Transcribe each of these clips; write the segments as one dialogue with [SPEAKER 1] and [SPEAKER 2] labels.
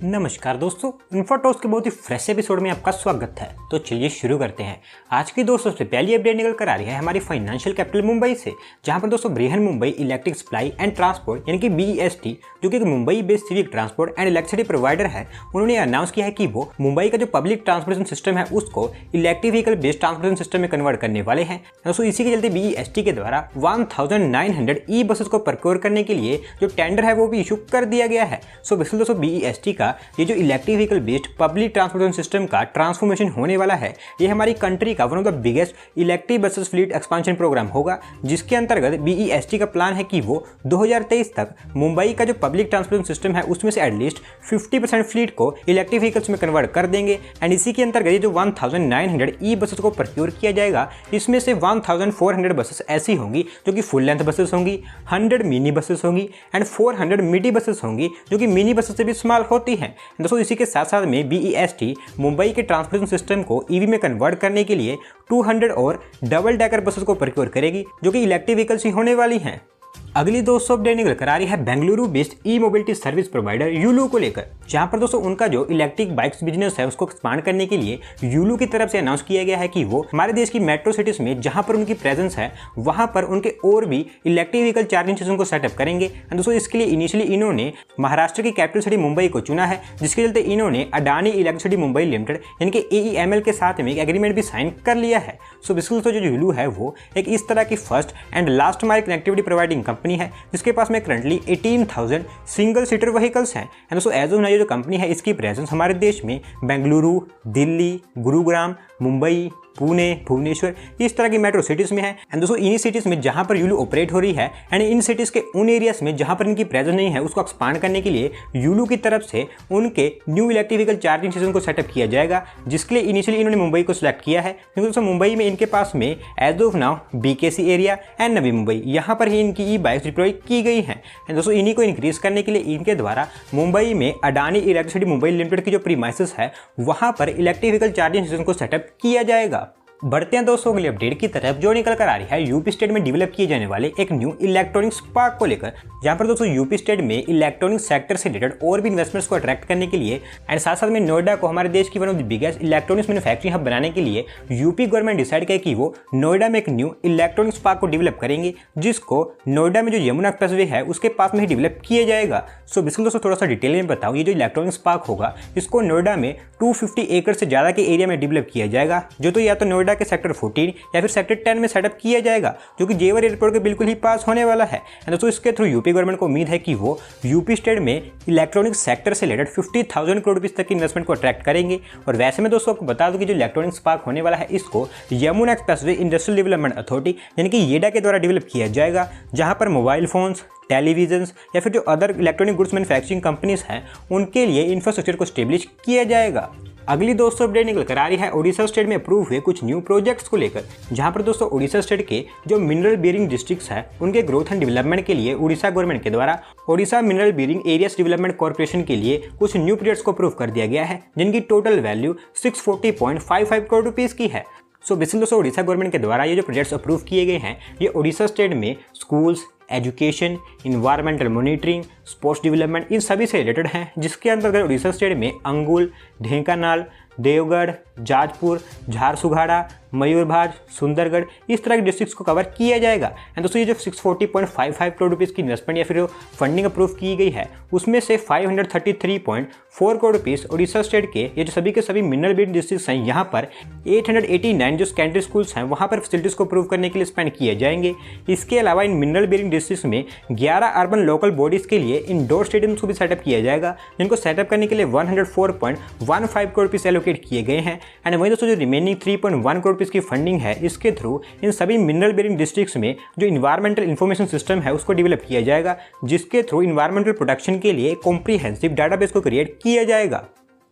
[SPEAKER 1] नमस्कार दोस्तों, इन्फोटॉक्स के बहुत ही फ्रेश एपिसोड में आपका स्वागत है। तो चलिए शुरू करते हैं। आज की दोस्तों सबसे पहली अपडेट निकल कर आ रही है हमारी फाइनेंशियल कैपिटल मुंबई से, जहां पर दोस्तों Brihan Mumbai electric supply and transport यानी कि BEST, जो कि Mumbai based civic transport and electricity provider है, उन्होंने अनाउंस किया है कि वो मुंबई का जो पब्लिक ट्रांसपोर्टेशन सिस्टम है उसको electric vehicle based transportation system में कन्वर्ट करने वाले हैं। दोस्तों इसी के चलते BEST के द्वारा 1900 ई बसेस को प्रोक्योर करने के लिए जो टेंडर है वो भी इशू कर दिया गया है। सो बेसिकली दोस्तों BEST का ये जो electric vehicle based public transportation system का ट्रांसफॉर्मेशन होने वाला है, ये हमारी कंट्री का one of the biggest electric buses fleet expansion program होगा, जिसके अंतर्गत BEST का प्लान है कि वो 2023 तक मुंबई का जो पब्लिक ट्रांसपोर्टेशन सिस्टम है उसमें से एटलीस्ट 50% फ्लीट को इलेक्ट्रिक व्हीकल्स में कन्वर्ट कर देंगे। एंड इसी के अंतर्गत ये जो 1900 ई बसेस को प्रोक्योर किया जाएगा, इसमें से 1400 बसेस ऐसी होंगी जो कि फुल लेंथ बसेस होंगी, 100 मिनी बसेस होंगी एंड 400 मिडी बसेस होंगी जो कि मिनी बसेस से भी स्मॉल होती हैं। दोस्तों इसी के साथ साथ में BEST मुंबई के ट्रांसपोर्टेशन सिस्टम को EV में कन्वर्ट करने के लिए 200 और डबल डेकर बसेस को प्रोक्योर करेगी जो कि इलेक्ट्रिक व्हीकल्स ही होने वाली हैं। अगली दोस्तों अपडेट निकल कर आ रही है बेंगलुरु बेस्ड ई मोबिलिटी सर्विस प्रोवाइडर यूलू को लेकर, जहां पर दोस्तों उनका जो इलेक्ट्रिक बाइक्स बिजनेस है उसको एक्सपांड करने के लिए यूलू की तरफ से अनाउंस किया गया है कि वो हमारे देश की मेट्रो सिटीज में जहां पर उनकी प्रेजेंस है वहां पर उनके और भी इलेक्ट्रिक व्हीकल चार्जिंग स्टेशन को सेटअप करेंगे। दोस्तों इसके लिए इनिशियली इन्होंने महाराष्ट्र की कैपिटल सिटी मुंबई को चुना है, जिसके चलते इन्होंने अडानी इलेक्ट्रिसिटी मुंबई लिमिटेड यानी कि AEML के साथ में एक एग्रीमेंट भी साइन कर लिया है। सो बेसिकली जो यूलू है वो एक इस तरह की first and last mile connectivity providing company है, जिसके पास में करंटली 18,000 सिंगल सीटर व्हीकल्स हैं। एंड दोस्तों एज ऑफ नाउ जो कंपनी है इसकी प्रेजेंस हमारे देश में बेंगलुरु, दिल्ली, गुरुग्राम, मुंबई, पुणे, भुवनेश्वर इस तरह की मेट्रो सिटीज में है। एंड दोस्तों इन्हीं सिटीज में जहां पर यूलू ऑपरेट हो रही है एंड इन सिटीज के उन एरियाज में जहां पर इनकी प्रेजेंस नहीं है उसको एक्सपांड करने के लिए यूलू की तरफ से उनके new electric vehicle charging station को सेटअप किया जाएगा, जिसके लिए इनिशियली इन्होंने मुंबई को सिलेक्ट किया है, क्योंकि दोस्तों मुंबई में इनके पास में as of now BKC area and Navi Mumbai यहाँ पर ही इनकी ई बाइक्स डिप्लॉय की गई हैं। एंड दोस्तों इन्हीं को इंक्रीज करने के लिए इनके द्वारा मुंबई में अडानी इलेक्ट्रिसिटी मुंबई लिमिटेड की जो प्रीमाइसेस है वहां पर इलेक्ट्रिक व्हीकल चार्जिंग स्टेशन को सेटअप किया जाएगा। बढ़ते हैं दोस्तों अगली अपडेट की तरफ, जो निकल कर आ रही है यूपी स्टेट में डेवलप किए जाने वाले एक न्यू इलेक्ट्रॉनिक्स पार्क को लेकर, जहां पर दोस्तों यूपी स्टेट में इलेक्ट्रॉनिक सेक्टर से रिलेटेड और भी इन्वेस्टमेंट्स को अट्रैक्ट करने के लिए एंड साथ साथ में नोएडा को हमारे देश की one of the biggest electronics manufacturing hub बनाने के लिए यूपी गवर्नमेंट डिसाइड किया कि वो नोएडा में एक न्यू इलेक्ट्रॉनिक्स पार्क को डेवलप करेंगे, जिसको नोएडा में जो यमुना एक्सप्रेसवे है उसके पास में ही डेवलप किया जाएगा। सो बेसिकली दोस्तों थोड़ा सा डिटेल में बताऊँ, ये जो इलेक्ट्रॉनिक्स पार्क होगा इसको नोएडा में 250 एकड़ से ज़्यादा के एरिया में डेवलप किया जाएगा, जो तो या तो नोएडा के सेक्टर 14 या फिर सेक्टर 10 में सेटअप किया जाएगा, जो कि जेवर एयरपोर्ट के बिल्कुल ही पास होने वाला है। दोस्तों इसके थ्रू यूपी गवर्नमेंट को उम्मीद है कि वो यूपी स्टेट में इलेक्ट्रॉनिक सेक्टर से रिलेटेड 50,000 करोड़ रुपीस तक की इन्वेस्टमेंट को अट्रैक्ट करेंगे। और वैसे में दोस्तों आपको बता दूं कि जो इलेक्ट्रॉनिक्स पार्क होने वाला है इसको Yamuna expressway industrial development authority यानी कि येडा के द्वारा डेवलप किया जाएगा, जहां पर मोबाइल फोन्स, टेलीविजन्स या फिर जो other electronic goods manufacturing companies हैं उनके लिए इंफ्रास्ट्रक्चर को स्टेब्लिश किया जाएगा। अगली दोस्तों अपडेट निकल कर आ रही है ओडिशा स्टेट में अप्रूव हुए कुछ न्यू प्रोजेक्ट्स को लेकर, जहां पर दोस्तों ओडिशा स्टेट के जो मिनरल बेयरिंग डिस्ट्रिक्ट्स हैं उनके ग्रोथ एंड डेवलपमेंट के लिए उड़ीसा गवर्नमेंट के द्वारा Odisha mineral bearing areas development corporation के लिए कुछ न्यू प्रोजेक्ट्स को अप्रूव कर दिया गया है, जिनकी टोटल वैल्यू 640.55 करोड़ रुपीस की है। सो बेसिकली दोस्तों ओडिशा गवर्नमेंट के द्वारा ये जो प्रोजेक्ट्स अप्रूव किए गए हैं ये ओडिशा स्टेट में schools, education, environmental monitoring, sports development in सभी से रिलेटेड हैं, जिसके अंतर्गत उड़ीसा स्टेट में अंगुल, ढेंकानाल, देवगढ़, जाजपुर, झारसुगुड़ा, मयूरभंज, सुंदरगढ़ इस तरह के डिस्ट्रिक्ट्स को कवर किया जाएगा। एंड दोस्तों ये जो 640.55 करोड़ रुपीस की इन्वेस्टमेंट या फिर जो फंडिंग अप्रूव की गई है उसमें से 533.4 करोड़ रुपीस उड़ीसा स्टेट के ये जो सभी के सभी मिनरल बेयरिंग डिस्ट्रिक्ट्स हैं यहाँ पर 889 जो सेकेंडरी स्कूल्स हैं वहाँ पर फैसिलिटीज़ को अप्रूव करने के लिए स्पेंड किए जाएंगे। इसके अलावा इन मिनरल बेयरिंग डिस्ट्रिक्ट्स में 11 अर्बन लोकल बॉडीज़ के लिए इंडोर स्टेडियम्स को भी सेटअप किया जाएगा, जिनको सेटअप करने के लिए 104.15 करोड़ रुपीस एलोकेट किए गए हैं। एंड वहीं दोस्तों जो रिमेनिंग 3.1 करोड़ रुपीस की फंडिंग है इसके थ्रू इन सभी मिनरल बेयरिंग डिस्ट्रिक्ट्स में जो इन्वायरमेंटल इन्फॉर्मेशन सिस्टम है उसको डेवलप किया जाएगा, जिसके थ्रू इन्वायरमेंटल प्रोटेक्शन के लिए कॉम्प्रिहेंसिव डाटाबेस को क्रिएट किया जाएगा।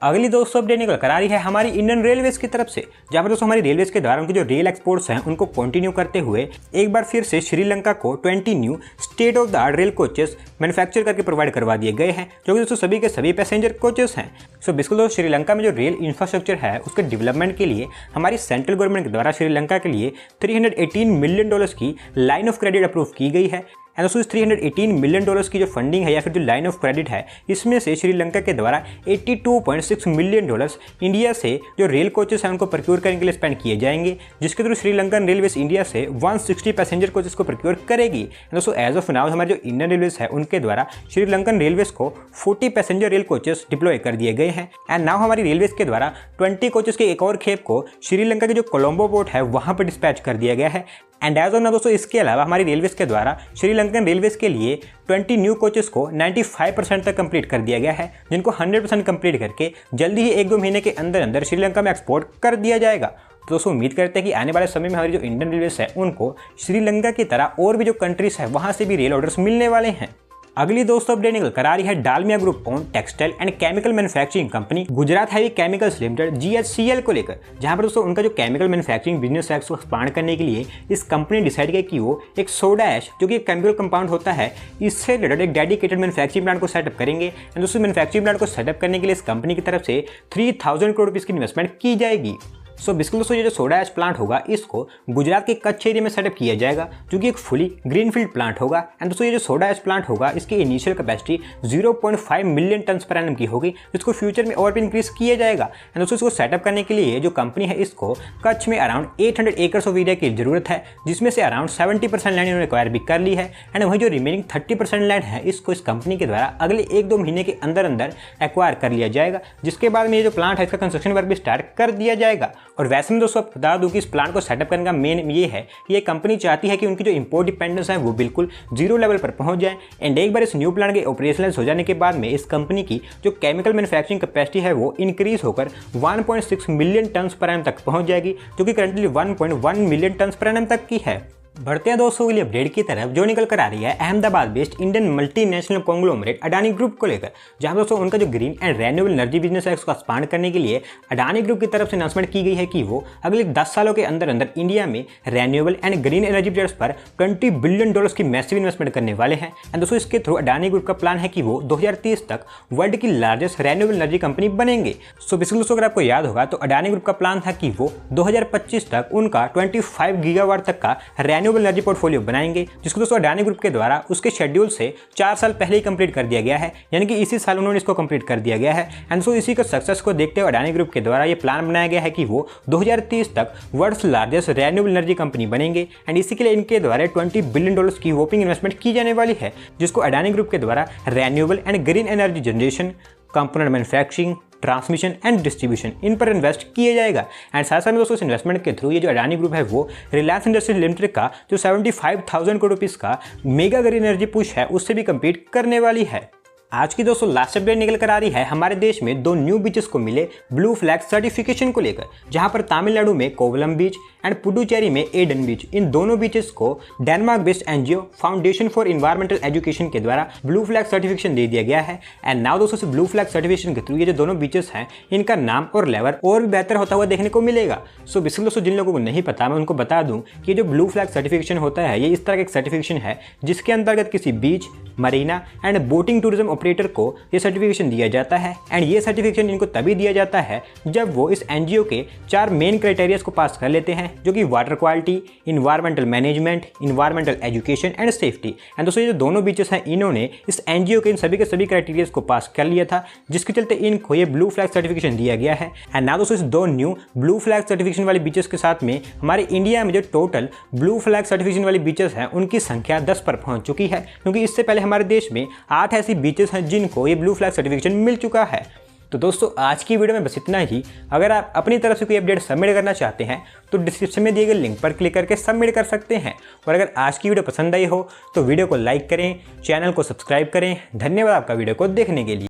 [SPEAKER 1] अगली दोस्तों अपडेट निकल कर आ रही है हमारी इंडियन रेलवेज की तरफ से, जहाँ पर दोस्तों हमारी रेलवेज के द्वारा उनके जो रेल एक्सपोर्ट्स हैं उनको कंटिन्यू करते हुए एक बार फिर से श्रीलंका को 20 new state of the art rail coaches manufacture करके प्रोवाइड करवा दिए गए हैं, जो कि दोस्तों सभी के सभी पैसेंजर कोचेस हैं। सो बेसिकली दोस्तों श्रीलंका में जो रेल इंफ्रास्ट्रक्चर है उसके डेवलपमेंट के लिए हमारी सेंट्रल गवर्नमेंट के द्वारा श्रीलंका के लिए $318 मिलियन की लाइन ऑफ क्रेडिट अप्रूव की गई है। एंड दोस्तों इस $318 मिलियन की जो फंडिंग है या फिर जो लाइन ऑफ क्रेडिट है, इसमें से श्रीलंका के द्वारा $82.6 मिलियन इंडिया से जो रेल कोचेस हैं उनको प्रोक्योर करने के लिए स्पेंड किए जाएंगे, जिसके थ्रू श्रीलंकन रेलवेज इंडिया से 160 पैसेंजर कोचेस को प्रोक्योर करेगी। दोस्तों एज ऑफ नाउ हमारे जो इंडियन रेलवेज है उनके द्वारा श्रीलंकन रेलवेज को 40 पैसेंजर रेल कोचेस डिप्लॉय कर दिए गए हैं। एंड नाउ हमारी रेलवेज के द्वारा 20 कोचेस के एक और खेप को श्रीलंका के जो कोलंबो पोर्ट है वहां पर डिस्पैच कर दिया गया है। एंड एज ऑफ नाउ दोस्तों इसके अलावा हमारी रेलवेज के द्वारा श्रीलंकन रेलवेज के लिए 20 न्यू कोचेस को 95% तक कंप्लीट कर दिया गया है, जिनको 100% कंप्लीट करके जल्दी ही 1-2 महीने के अंदर अंदर श्रीलंका में एक्सपोर्ट कर दिया जाएगा। तो दोस्तों उम्मीद करते हैं कि आने वाले समय में हमारी जो इंडियन रेलवेज है उनको श्रीलंका की तरह और भी जो कंट्रीज है वहां से भी रेल ऑर्डर्स मिलने वाले हैं। अगली दोस्तों अपडेट निकल कर आ रही है Dalmia group own textile and chemical manufacturing company Gujarat heavy chemicals limited GHCL को लेकर, जहां पर दोस्तों उनका जो केमिकल मैन्युफैक्चरिंग बिजनेस है उसको एक्सपांड करने के लिए इस कंपनी ने डिसाइड किया कि वो एक सोडा ऐश जो कि एक केमिकल कंपाउंड होता है, इससे रिलेटेड एक डेडिकेटेड मैन्युफैक्चरिंग प्लांट को सेटअप करेंगे। एंड दोस्तों मैन्युफैक्चरिंग प्लांट को सेटअप करने के लिए इस कंपनी की तरफ से 3000 करोड़ रुपीज़ की इन्वेस्टमेंट की जाएगी। सो बिल्कुल दोस्तों ये जो सोडा ऐश प्लांट होगा इसको गुजरात के कच्छ एरिया में सेटअप किया जाएगा, जो कि एक फुली ग्रीनफील्ड प्लांट होगा। एंड दोस्तों ये जो सोडा ऐश प्लांट होगा इसकी initial capacity 0.5 million ton per annum की होगी, जिसको फ्यूचर में और भी इंक्रीज किया जाएगा। एंड दोस्तों इसको सेटअप करने के लिए जो कंपनी है इसको कच्छ में अराउंड 800 एकर्स ऑफ एरिया की जरूरत है, जिसमें से अराउंड 70% लैंड इन्होंने एक्वायर भी कर ली है। एंड वही जो रिमेनिंग 30% लैंड है इसको इस कंपनी के द्वारा अगले 1-2 महीने के अंदर अंदर एक्वायर कर लिया जाएगा, जिसके बाद में ये जो प्लांट है इसका कंस्ट्रक्शन वर्क भी स्टार्ट कर दिया जाएगा। और वैसे में दोस्तों बता दूं कि इस प्लांट को सेटअप करने का मेन ये है कि ये कंपनी चाहती है कि उनकी जो इंपोर्ट डिपेंडेंस है वो बिल्कुल जीरो लेवल पर पहुंच जाए। एंड एक बार इस न्यू प्लांट के ऑपरेशनलाइज हो जाने के बाद में इस कंपनी की जो केमिकल मैन्युफैक्चरिंग कैपेसिटी है वो इंक्रीज होकर 1.6 मिलियन टन पर एनम तक पहुंच जाएगी, जो कि currently 1.1 million ton per annum तक की है। बढ़ते हैं दोस्तों अगली अपडेट की तरफ, जो निकल कर आ रही है Ahmedabad based Indian multinational conglomerate Adani group को लेकर, जहां दोस्तों उनका जो green and renewable energy business है उसको एक्सपांड करने के लिए अडानी ग्रुप की तरफ से अनाउंसमेंट की गई है कि वो अगले 10 सालों के अंदर अंदर इंडिया में renewable and green energy projects पर $20 बिलियन की मैसिव इन्वेस्टमेंट करने वाले हैं। एंड दोस्तों इसके थ्रू अडानी ग्रुप का प्लान है कि वो 2030 तक वर्ल्ड की लार्जेस्ट रेन्यूएबल एनर्जी कंपनी बनेंगे। सो बेसिकली दोस्तों अगर आपको याद होगा तो अडानी ग्रुप का प्लान था कि वो 2025 तक उनका 25 गीगावाट तक का रेन्यूएबल एनर्जी पोर्टफोलियो बनाएंगे, जिसको दोस्तों अडानी ग्रुप के द्वारा उसके शेड्यूल से 4 साल पहले ही कंप्लीट कर दिया गया है, यानी कि इसी साल उन्होंने इसको कंप्लीट कर दिया गया है। एंड सो इसी का सक्सेस को देखते हुए अडानी ग्रुप के द्वारा ये प्लान बनाया गया है कि वो 2030 तक world's largest renewable energy company बनेंगे। एंड इसी के लिए इनके द्वारा $20 बिलियन की वोपिंग इन्वेस्टमेंट की जाने वाली है, जिसको अडानी ग्रुप के द्वारा renewable and green energy generation, component manufacturing, transmission and distribution in पर इन्वेस्ट किया जाएगा। एंड साथ साथ में दोस्तों इस इन्वेस्टमेंट के थ्रू ये जो अडानी ग्रुप है वो रिलायंस इंडस्ट्रीज लिमिटेड का जो 75,000 करोड़ रुपीज़ का मेगा ग्रीन एनर्जी पुश है उससे भी कम्पीट करने वाली है। आज की दोस्तों लास्ट अपडेट निकल कर आ रही है हमारे देश में 2 न्यू बीचेस को मिले ब्लू फ्लैग सर्टिफिकेशन को लेकर, जहां पर तमिलनाडु में कोवलम बीच एंड पुडुचेरी में एडन बीच, इन दोनों बीचेस को Denmark based NGO foundation for environmental education के द्वारा ब्लू फ्लैग सर्टिफिकेशन दे दिया गया है। एंड नाउ दोस्तों ब्लू फ्लैग सर्टिफिकेशन के थ्रू ये जो दोनों बीचेस हैं इनका नाम और लेवल और भी बेहतर होता हुआ देखने को मिलेगा। सो बेसिकली दोस्तों जिन लोगों को नहीं पता मैं उनको बता दूं कि जो ब्लू फ्लैग सर्टिफिकेशन होता है ये इस तरह का एक सर्टिफिकेशन है जिसके अंतर्गत किसी beach, marina and boating tourism operator को ये सर्टिफिकेशन दिया जाता है। एंड ये सर्टिफिकेशन इनको तभी दिया जाता है जब वो इस एनजीओ के 4 मेन क्राइटेरियाज को पास कर लेते हैं, जो कि water quality, environmental management, environmental education and safety. And दोस्तों ये जो दोनों बीचेस हैं इन्होंने इस एनजीओ के इन सभी के सभी क्राइटेरियाज को पास कर लिया था, जिसके चलते इनको ये ब्लू फ्लैग सर्टिफिकेशन दिया गया है। एंड ना दोस्तों इस 2 न्यू ब्लू फ्लैग सर्टिफिकेशन वाले बीचेस के साथ में हमारे इंडिया में जो टोटल ब्लू फ्लैग सर्टिफिकेशन वाले बीचेस हैं उनकी संख्या 10 पर पहुंच चुकी है, क्योंकि इससे पहले हमारे देश में 8 ऐसी बीचेस हैं जिनको ये ब्लू फ्लैग सर्टिफिकेशन मिल चुका है। तो दोस्तों आज की वीडियो में बस इतना ही। अगर आप अपनी तरफ से कोई अपडेट सबमिट करना चाहते हैं तो डिस्क्रिप्शन में दिए गए लिंक पर क्लिक करके सबमिट कर सकते हैं। और अगर आज की वीडियो पसंद आई हो तो वीडियो को लाइक करें, चैनल को सब्सक्राइब करें। धन्यवाद आपका वीडियो को देखने के लिए।